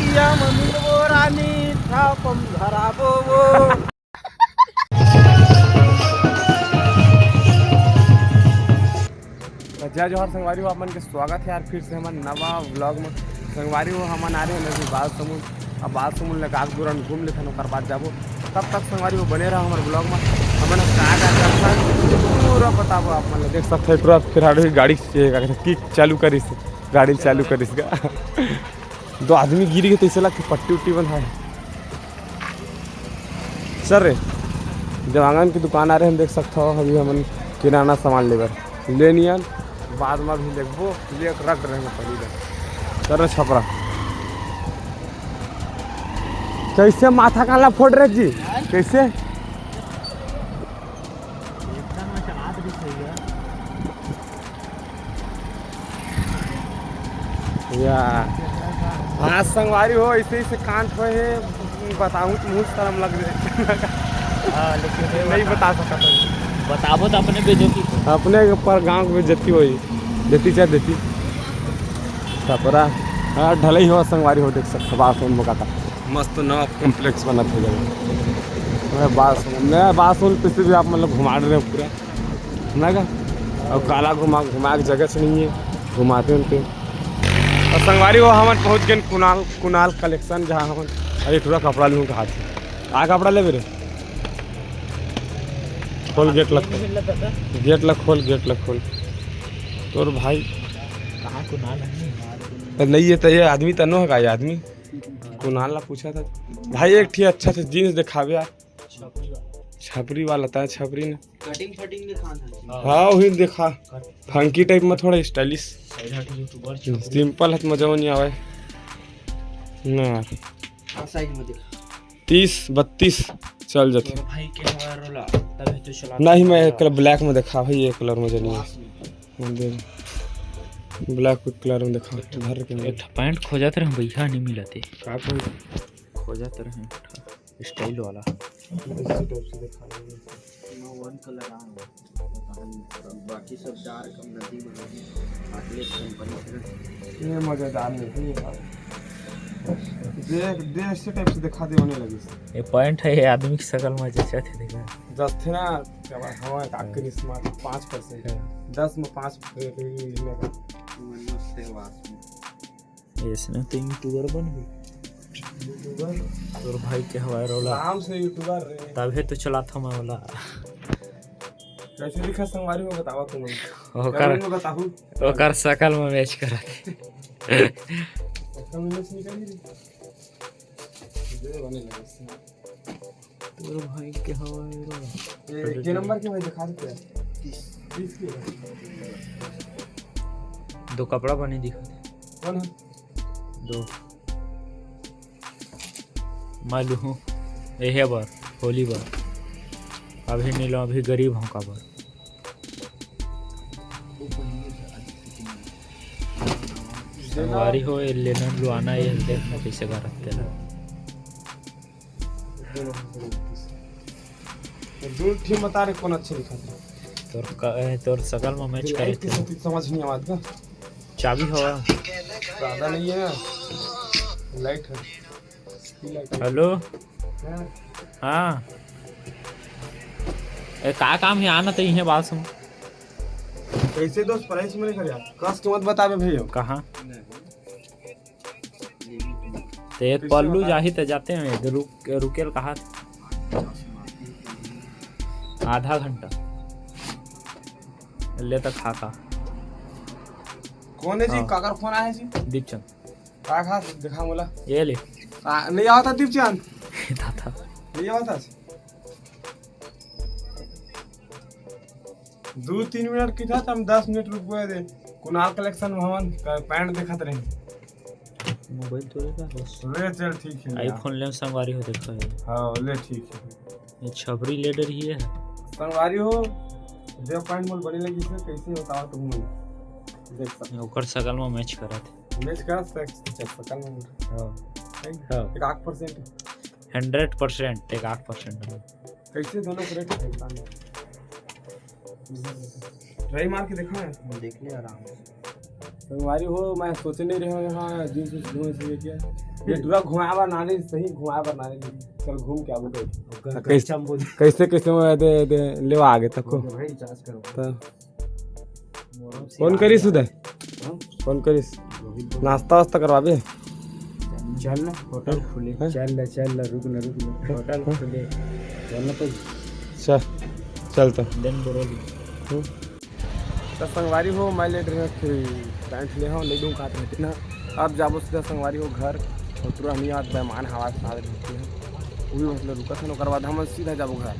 किया मिलबो रानी ठापम धराबो वो। जय जोहर संगवारी हो, अपन के स्वागत है यार फिर से हमारे नवा व्लॉग में। संगवारी हो हम आ रहे हैं नदी बाल समुद्र। अब बाल समुद्र लगा आग दूर घूम लेते हैं और बाद जाबो। तब तक संगवारी हो बने रहा हमारे ब्लॉग में। हमने पूरा बताबो आप मतलब देख सकते हैं। पूरा फिर गाड़ी किक चालू करी से गाड़ी चालू करी दो आदमी गिरी गए तो इसे लग पट्टी उट्टी बंधा है। सर रे देवांगन की दुकान आ रहे हैं, देख सकते हो। अभी हम किराना सामान लेनियन बाद में भी देखबो ले रख रहे हैं पहले कर छपरा। कैसे माथा काला फोड़ रहे जी कैसे या हाँ संगवारी हो ऐसे ही से कांट हुए है। बताऊँ तो मुँह शर्म लग रहे। हाँ लेकिन नहीं बता सकता बताबो तो अपने बेइज्जती अपने पर गांव में जती हुई देती चाहे देती छपरा। हाँ ढलई हो संगवारी हो देख सकते बासुन मौका था मस्त नवा कॉम्प्लेक्स बना था जगह बासुन पे भी आप मतलब घुमा रहे हैं पूरा ना का। और काला घुमा के जगह से नहीं है घुमाते उनके। और संगवारी हो हम पहुँच गए कुणाल कलेक्शन जहाँ हम अरे थोड़ा कपड़ा लूँ का हाथ आ कपड़ा ले मेरे खोल गेट लग खोल तोर भाई कहाँ कुनाल तो नहीं है तो ये आदमी तनो है का ये आदमी कुनाल ला पूछा था भाई। एक ठीक अच्छा से जीन्स दिखावे यार छपरी वाला था छपरी ने कटिंग दिखा था। हाँ वही देखा फंकी टाइप में थोड़ा स्टाइलिश सिंपल है मजा नहीं आवे ना यार। 30-32 चल जाते भाई के रोला तभी तो चला नहीं। मैं कलर ब्लैक में देखा भाई ये कलर मुझे नहीं ब्लैक कलर में देखा घर के पैंट खोजत रहे भैया नहीं मिलते का खोजत रहे स्टाइल वाला वन कलर बाकी सब डार्क नदी में ये मजेदार नहीं देख ऐसे टाइप से दिखा दे होने लगी। ये पॉइंट है ये आदमी की शकल में जैसे थे देखा दस थे ना हमारे आखिरी स्मार्ट 5% है 10 में 5 इसने तो यूट्यूबर बन गई और भाई के हवाई रोला नाम से यूट्यूबर तभी तो चला था मैं वाला कैसे लिखा संगवारी हो बतावा तुम ओकर शकल में मैच करा तो भाई के हवाई रोला के नंबर के भाई दिखा देते हैं 30 के दो कपड़ा बने दिखा कौन है दो मालूम हूँ यह बार होली बार अभी नहीं लो अभी गरीब हूँ का बार संगवारी हो लेना लो आना ये देखना कैसे का रखते हैं दूर ठीक बता रहे कौन अच्छे लिखा था तोर सकल में मैच करे थे समझ नहीं आवाज का चाबी हवा ज्यादा नहीं है लाइट है हेलो हाँ का काम है आना तो यही बात सुन कैसे दोस्त प्राइस में नहीं कर यार कस के मत बतावे भैया कहाँ तो एक पल्लू जाही तो जाते हैं रुकेल कहा आधा घंटा ले तक खाता कौन है जी काकर फोन आया जी दीपचंद का खा दिखा मोला ये ले नहीं आवता दीपचंद था नहीं आवता 2-3 मिनट की था हम 10 मिनट रुक गए थे कुणाल कलेक्शन में हम पैंट देखत रहे मोबाइल तो ले चल ठीक है आईफोन ले संगवारी हो देखो हाँ ले ठीक है ये छबरी ले डर ही है संगवारी हो देव पॉइंट मोल बनी लगी से कैसे बताओ तुम देख सकते ओकर सकल में मैच करा थे मैच करा सकल में हां हां 1% 100% 1% कैसे दोनों रेट ट्राई मार के देखा है देख ले आराम से संगवारी हो मैं सोचे नहीं रहे यहाँ जींस घूमे से क्या ये पूरा घुमावा नानी सही घुमावा नानी चल घूम के आबो कैसे कैसे दे ले आगे तक को तो फोन करिस उधर फोन करिस नाश्ता वास्ता करवाबे चल ना होटल खुले चल रुक ना होटल खुले चल ना तो चल तो दिन बोरोगी तो संगवारी हो मैं ले पैंट ले हो ले दूँ काट रहती ना अब जाबो सीधा संगवारी हो घर और पूरा नहीं आत बेमान हवा से रहती है वो भी मतलब रुका था ओकर बाद हम सीधा जाबो घर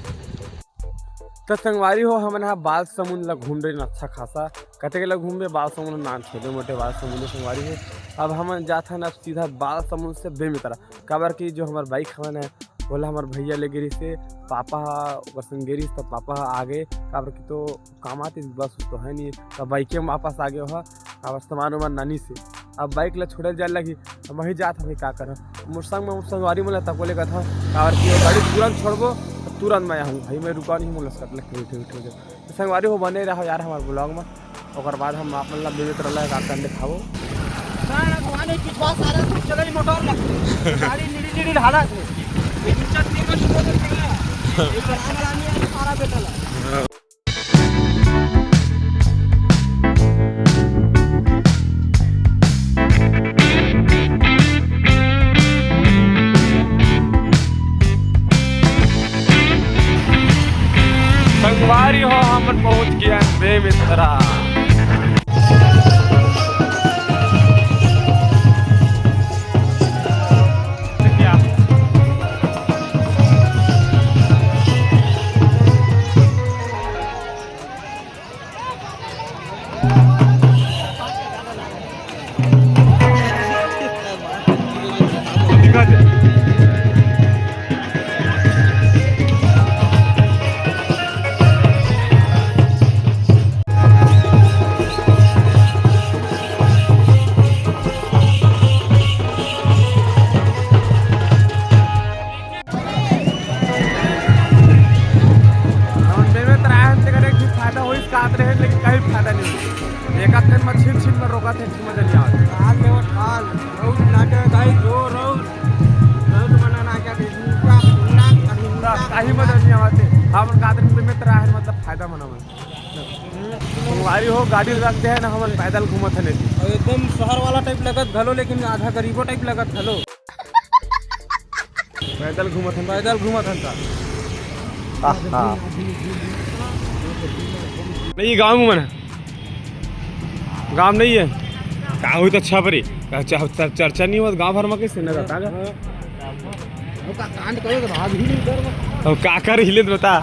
तो संगवारी हो हम यहाँ बाल समुद्र ला घूम रहे अच्छा खासा कते के लग घूमे बाल समुद्र नाम छोटे मोटे बाल समुद्र संगवारी हो अब हम जाते ना सीधा बाल समुद्र से बेमितरा काबर की जो हमारे बाइक हवन है बोला हमारे भैया ले गिरी से पापा वसन गिरी तब पापा आगे काबर की तो काम आती बस तो है नहीं तब बाइके में वापस आगे हो अब सामान वामान नानी से अब बाइक ला छोड़े जाए लगी अब वहीं जात हमें क्या कर मुर्संग में संगवारी बोला तब बोले का था काबर की गाड़ी तुरंत छोड़बो तुरंत मैं आऊँ भाई मैं रुका नहीं बोला सकल संगवारी हो बने रहो यार हमारे ब्लॉग में और बाद हम अपन ला बेबे तरह का कर दिखाओ संगवारी हो हम पहुंच गया बेमितरा लेकिन कहीं फायदा नहीं एक दिन में छीन में रोका थे मजा नहीं काही मजा नहीं आते हम कादर में तरह है मतलब फायदा मना हमारी हो गाड़ी रखते हैं ना हम पैदल घूमत है एकदम शहर वाला टाइप लगत घलो लेकिन आधा गरीबो टाइप लगत घलो पैदल घूमत है नहीं गाँव में है गाँव नहीं है का हुई तो अच्छा परी चर्चा नहीं हुआ गाँव भर में कैसे नगर अब काकर हिले बता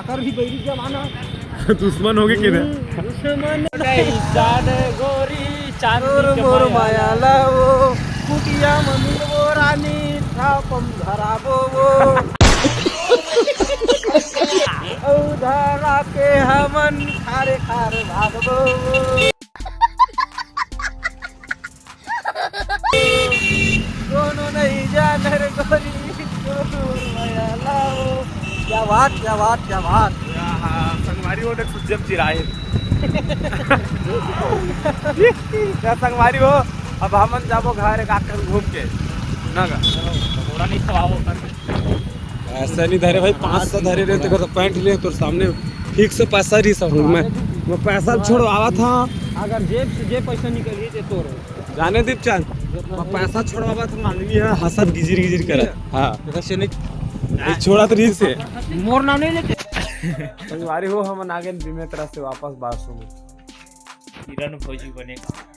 दुश्मन हो गए किधर गोरी चारोर मोर माया लाओ कुटिया मम्मी वो रानी थापम धराबो वो धरा के हमन खारे खार भागबो दोनों नहीं जानर गोरी माया लाओ क्या बात संगवारी हो देख जब चिराए क्या संगवारी हो अब हमन जाबो घर आकर घूम के ना थोड़ा नहीं खवाओ ऐसा नहीं धरे भाई 500 धरे रहते तो पैंट ले तो सामने ठीक से पैसा रही सब मैं पैसा छोड़ आवा था अगर जेब से जे पैसा निकलिए जे तोर जाने दीप चांद पैसा छोड़वा था आदमी है हसत गिजिर कर हाँ से नहीं छोड़ा तो रीत से मोर नाम नहीं लेते संगवारी हो हम आगे बीमे तरह से वापस 1200 में किरण फौजी बनेगा